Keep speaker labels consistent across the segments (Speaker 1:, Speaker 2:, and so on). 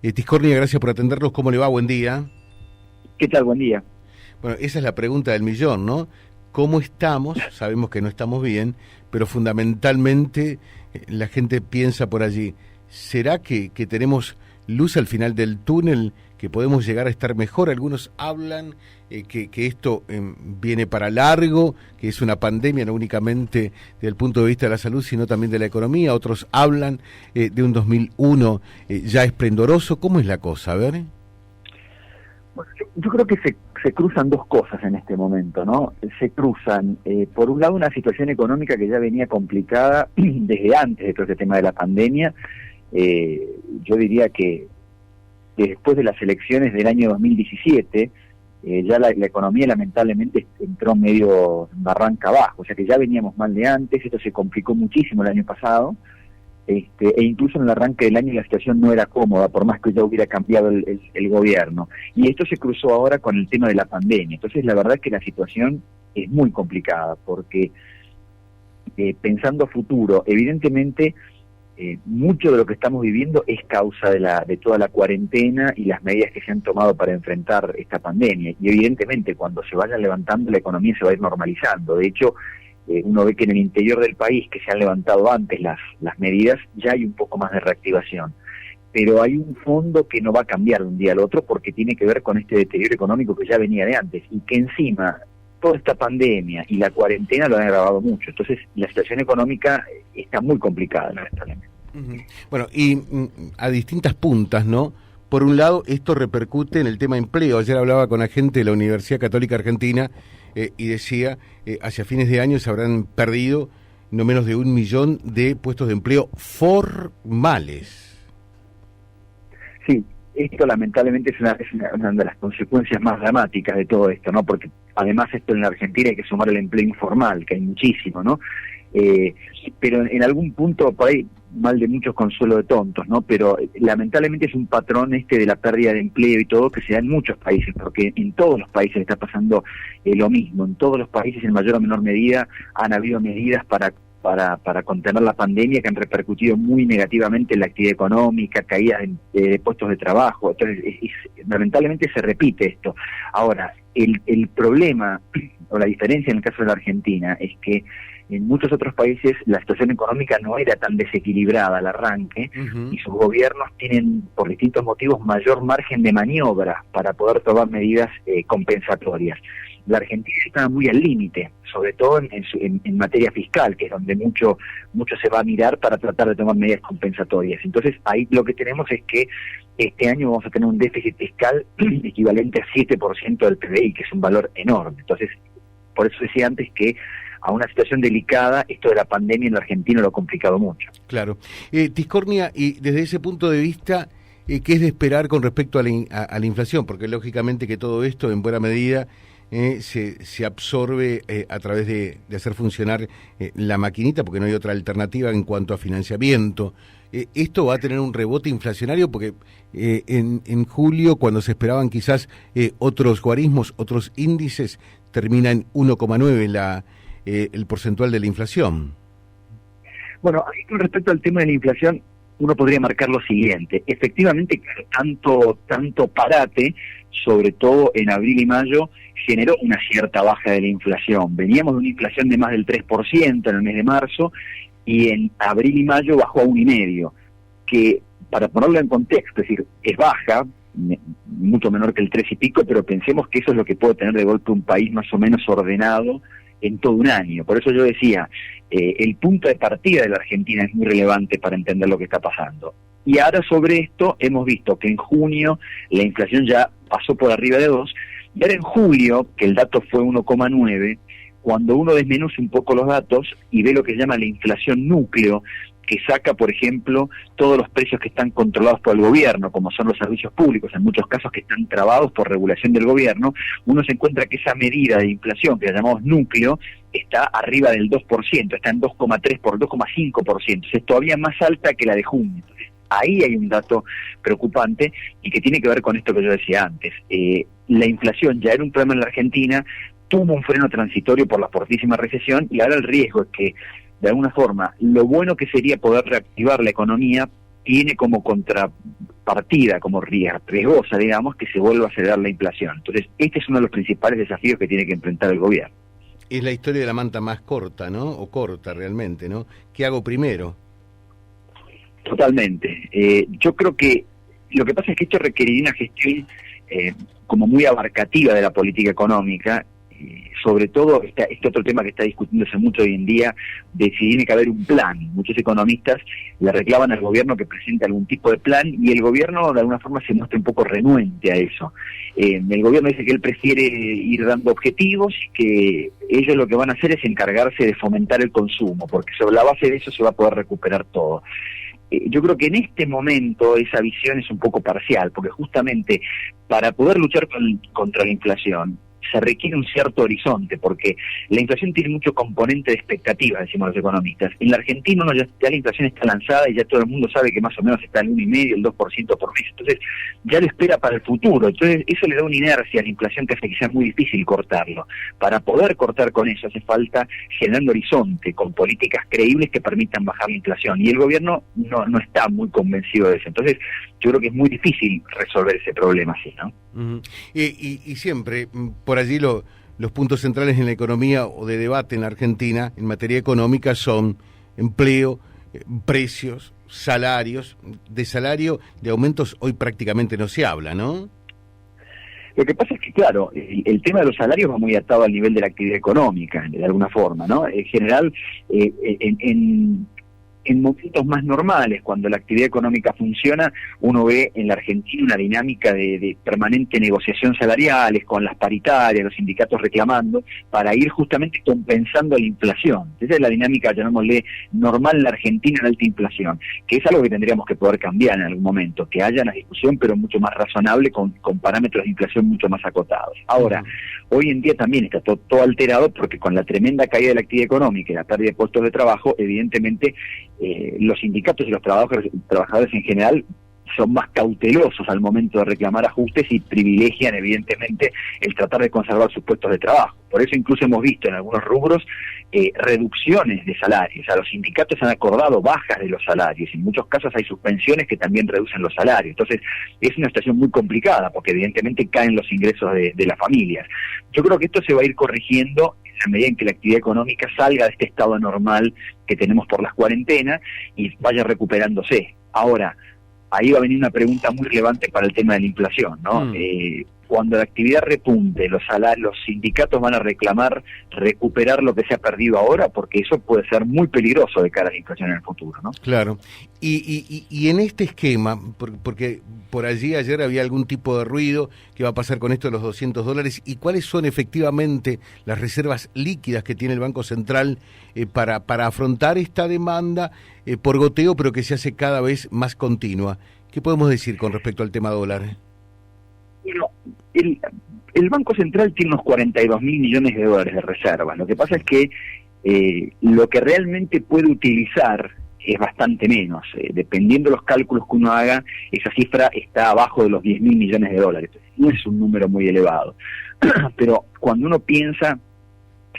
Speaker 1: Tiscornia, gracias por atendernos. ¿Cómo le va? Buen día.
Speaker 2: ¿Qué tal? Buen día.
Speaker 1: Bueno, esa es la pregunta del millón, ¿no? ¿Cómo estamos? Sabemos que no estamos bien, pero fundamentalmente la gente piensa por allí, ¿será que tenemos luz al final del túnel, que podemos llegar a estar mejor? Algunos hablan que esto viene para largo, que es una pandemia no únicamente desde el punto de vista de la salud, sino también de la economía. Otros hablan de un 2001 ya esplendoroso. ¿Cómo es la cosa? A ver.
Speaker 2: Bueno, yo creo que se cruzan dos cosas en este momento, ¿no? Se cruzan, por un lado, una situación económica que ya venía complicada desde antes de todo este tema de la pandemia. Yo diría que después de las elecciones del año 2017, ya la economía lamentablemente entró medio barranca abajo, o sea que ya veníamos mal de antes. Esto se complicó muchísimo el año pasado, e incluso en el arranque del año la situación no era cómoda, por más que ya hubiera cambiado el gobierno. Y esto se cruzó ahora con el tema de la pandemia. Entonces la verdad es que la situación es muy complicada, porque pensando a futuro, evidentemente mucho de lo que estamos viviendo es causa de toda la cuarentena y las medidas que se han tomado para enfrentar esta pandemia. Y evidentemente cuando se vaya levantando la economía se va a ir normalizando. De hecho, uno ve que en el interior del país, que se han levantado antes las medidas, ya hay un poco más de reactivación. Pero hay un fondo que no va a cambiar de un día al otro, porque tiene que ver con este deterioro económico que ya venía de antes, y que encima toda esta pandemia y la cuarentena lo han agravado mucho. Entonces la situación económica está muy complicada, lamentablemente.
Speaker 1: Bueno, y a distintas puntas, ¿no? Por un lado, esto repercute en el tema empleo. Ayer hablaba con agente de la Universidad Católica Argentina y decía, hacia fines de año se habrán perdido no menos de 1 millón de puestos de empleo formales.
Speaker 2: Sí, esto lamentablemente es una de las consecuencias más dramáticas de todo esto, ¿no? Porque además esto en la Argentina hay que sumar el empleo informal, que hay muchísimo, ¿no? Pero en algún punto, por ahí, mal de muchos consuelo de tontos, ¿no? Pero lamentablemente es un patrón de la pérdida de empleo y todo que se da en muchos países, porque en todos los países está pasando lo mismo. En todos los países, en mayor o menor medida, han habido medidas para contener la pandemia que han repercutido muy negativamente en la actividad económica, caídas de puestos de trabajo. Entonces, lamentablemente se repite esto. Ahora, el problema o la diferencia en el caso de la Argentina es que en muchos otros países la situación económica no era tan desequilibrada al arranque, y sus gobiernos tienen, por distintos motivos, mayor margen de maniobra para poder tomar medidas compensatorias. La Argentina estaba muy al límite, sobre todo en materia fiscal, que es donde mucho se va a mirar para tratar de tomar medidas compensatorias. Entonces ahí lo que tenemos es que este año vamos a tener un déficit fiscal equivalente a 7% del PBI, que es un valor enorme. Entonces, por eso decía antes que a una situación delicada, esto de la pandemia en la Argentina lo ha complicado mucho.
Speaker 1: Claro. Tiscornia, y desde ese punto de vista, ¿qué es de esperar con respecto a la inflación? Porque lógicamente que todo esto, en buena medida, se absorbe a través de hacer funcionar la maquinita, porque no hay otra alternativa en cuanto a financiamiento. ¿Esto va a tener un rebote inflacionario? Porque en julio, cuando se esperaban quizás otros guarismos, otros índices, termina en 1,9 el porcentual de la inflación.
Speaker 2: Bueno, con respecto al tema de la inflación, uno podría marcar lo siguiente. Efectivamente, tanto parate, sobre todo en abril y mayo, generó una cierta baja de la inflación. Veníamos de una inflación de más del 3% en el mes de marzo, y en abril y mayo bajó a 1,5%, que, para ponerlo en contexto, es decir, es baja, mucho menor que el 3 y pico, pero pensemos que eso es lo que puede tener de golpe un país más o menos ordenado en todo un año. Por eso yo decía, el punto de partida de la Argentina es muy relevante para entender lo que está pasando. Y ahora sobre esto hemos visto que en junio la inflación ya pasó por arriba de 2, y ahora en julio, que el dato fue 1,9, cuando uno desmenuza un poco los datos y ve lo que se llama la inflación núcleo, que saca, por ejemplo, todos los precios que están controlados por el gobierno, como son los servicios públicos, en muchos casos que están trabados por regulación del gobierno, uno se encuentra que esa medida de inflación, que la llamamos núcleo, está arriba del 2%, está en 2,3 por 2,5%, es todavía más alta que la de junio. Entonces, ahí hay un dato preocupante y que tiene que ver con esto que yo decía antes. La inflación ya era un problema en la Argentina, tuvo un freno transitorio por la fortísima recesión, y ahora el riesgo es que, de alguna forma, lo bueno que sería poder reactivar la economía tiene como contrapartida, como riesgosa, digamos, que se vuelva a acelerar la inflación. Entonces, este es uno de los principales desafíos que tiene que enfrentar el gobierno.
Speaker 1: Es la historia de la manta más corta, ¿no? O corta realmente, ¿no? ¿Qué hago primero?
Speaker 2: Totalmente. Yo creo que lo que pasa es que esto requeriría una gestión como muy abarcativa de la política económica, sobre todo este otro tema que está discutiéndose mucho hoy en día, de si tiene que haber un plan. Muchos economistas le reclaman al gobierno que presente algún tipo de plan, y el gobierno de alguna forma se muestra un poco renuente a eso. El gobierno dice que él prefiere ir dando objetivos y que ellos lo que van a hacer es encargarse de fomentar el consumo, porque sobre la base de eso se va a poder recuperar todo. Yo creo que en este momento esa visión es un poco parcial, porque justamente para poder luchar contra la inflación se requiere un cierto horizonte, porque la inflación tiene mucho componente de expectativa, decimos los economistas. En la Argentina ya la inflación está lanzada y ya todo el mundo sabe que más o menos está al 1,5%, el 2% por mes. Entonces ya lo espera para el futuro. Entonces eso le da una inercia a la inflación que hace que sea muy difícil cortarlo. Para poder cortar con eso hace falta generar un horizonte con políticas creíbles que permitan bajar la inflación. Y el gobierno no está muy convencido de eso. Entonces yo creo que es muy difícil resolver ese problema así, ¿no?
Speaker 1: Y siempre, por allí los puntos centrales en la economía o de debate en la Argentina en materia económica son empleo, precios, salarios. De salario, de aumentos hoy prácticamente no se habla, ¿no?
Speaker 2: Lo que pasa es que, claro, el tema de los salarios va muy atado al nivel de la actividad económica, de alguna forma, ¿no? En general, en momentos más normales, cuando la actividad económica funciona, uno ve en la Argentina una dinámica de permanente negociación salariales, con las paritarias, los sindicatos reclamando, para ir justamente compensando la inflación. Esa es la dinámica, llamémosle, normal en la Argentina en alta inflación, que es algo que tendríamos que poder cambiar en algún momento, que haya una discusión, pero mucho más razonable, con parámetros de inflación mucho más acotados. Ahora, hoy en día también está todo alterado, porque con la tremenda caída de la actividad económica y la pérdida de puestos de trabajo, evidentemente, los sindicatos y los trabajadores en general son más cautelosos al momento de reclamar ajustes y privilegian evidentemente el tratar de conservar sus puestos de trabajo. Por eso incluso hemos visto en algunos rubros reducciones de salarios. O sea, los sindicatos han acordado bajas de los salarios. En muchos casos hay suspensiones que también reducen los salarios. Entonces es una situación muy complicada, porque evidentemente caen los ingresos de las familias. Yo creo que esto se va a ir corrigiendo en la medida en que la actividad económica salga de este estado anormal que tenemos por las cuarentenas y vaya recuperándose. Ahora, ahí va a venir una pregunta muy relevante para el tema de la inflación, ¿no? Cuando la actividad repunte, los sindicatos van a reclamar recuperar lo que se ha perdido ahora, porque eso puede ser muy peligroso de cara a la inflación en el futuro, ¿no?
Speaker 1: Claro. Y en este esquema, porque por allí ayer había algún tipo de ruido, ¿qué va a pasar con esto de los $200? ¿Y cuáles son efectivamente las reservas líquidas que tiene el Banco Central para afrontar esta demanda por goteo, pero que se hace cada vez más continua? ¿Qué podemos decir con respecto al tema dólar?
Speaker 2: Bueno, el Banco Central tiene unos 42.000 millones de dólares de reservas. Lo que pasa es que lo que realmente puede utilizar es bastante menos. Dependiendo de los cálculos que uno haga, esa cifra está abajo de los 10.000 millones de dólares. No es un número muy elevado. Pero cuando uno piensa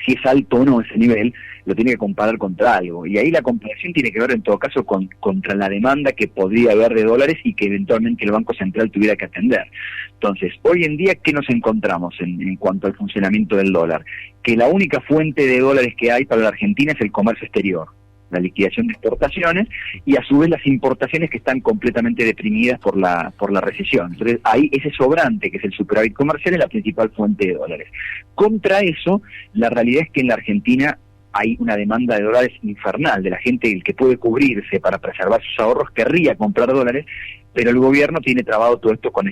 Speaker 2: si es alto o no ese nivel, lo tiene que comparar contra algo. Y ahí la comparación tiene que ver en todo caso contra la demanda que podría haber de dólares y que eventualmente el Banco Central tuviera que atender. Entonces, hoy en día, ¿qué nos encontramos en cuanto al funcionamiento del dólar? Que la única fuente de dólares que hay para la Argentina es el comercio exterior, la liquidación de exportaciones, y a su vez las importaciones que están completamente deprimidas por la recesión. Entonces ahí ese sobrante, que es el superávit comercial, es la principal fuente de dólares. Contra eso, la realidad es que en la Argentina hay una demanda de dólares infernal, de la gente el que puede cubrirse para preservar sus ahorros, querría comprar dólares, pero el gobierno tiene trabado todo esto con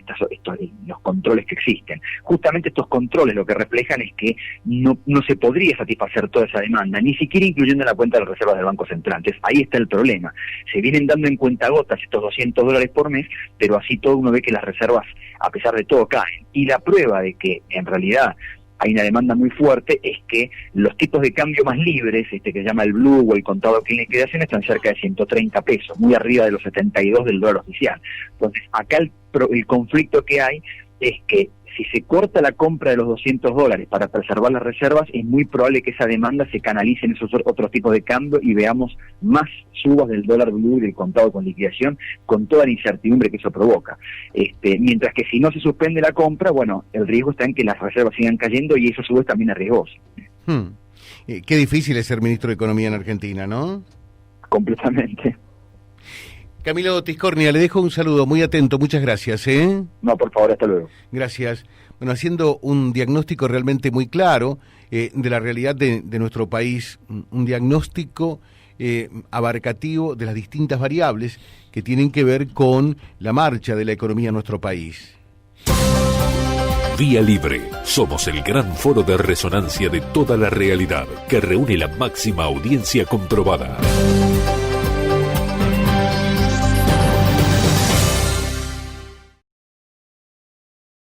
Speaker 2: los controles que existen. Justamente estos controles lo que reflejan es que no se podría satisfacer toda esa demanda, ni siquiera incluyendo en la cuenta de las reservas del Banco Central. Entonces ahí está el problema. Se vienen dando en cuentagotas estos $200 por mes, pero así todo uno ve que las reservas, a pesar de todo, caen. Y la prueba de que en realidad hay una demanda muy fuerte es que los tipos de cambio más libres, que se llama el blue o el contado que en liquidación, están cerca de 130 pesos, muy arriba de los 72 del dólar oficial. Entonces, acá el conflicto que hay es que si se corta la compra de los $200 para preservar las reservas, es muy probable que esa demanda se canalice en esos otros tipos de cambio y veamos más subas del dólar blue y del contado con liquidación, con toda la incertidumbre que eso provoca. Mientras que si no se suspende la compra, bueno, el riesgo está en que las reservas sigan cayendo y eso a su vez también es riesgoso.
Speaker 1: Qué difícil es ser ministro de Economía en Argentina, ¿no?
Speaker 2: Completamente.
Speaker 1: Camilo Tiscornia, le dejo un saludo muy atento, muchas gracias.
Speaker 2: No, por favor, hasta luego.
Speaker 1: Gracias. Bueno, haciendo un diagnóstico realmente muy claro de la realidad de nuestro país, un diagnóstico abarcativo de las distintas variables que tienen que ver con la marcha de la economía en nuestro país.
Speaker 3: Vía Libre. Somos el gran foro de resonancia de toda la realidad que reúne la máxima audiencia comprobada.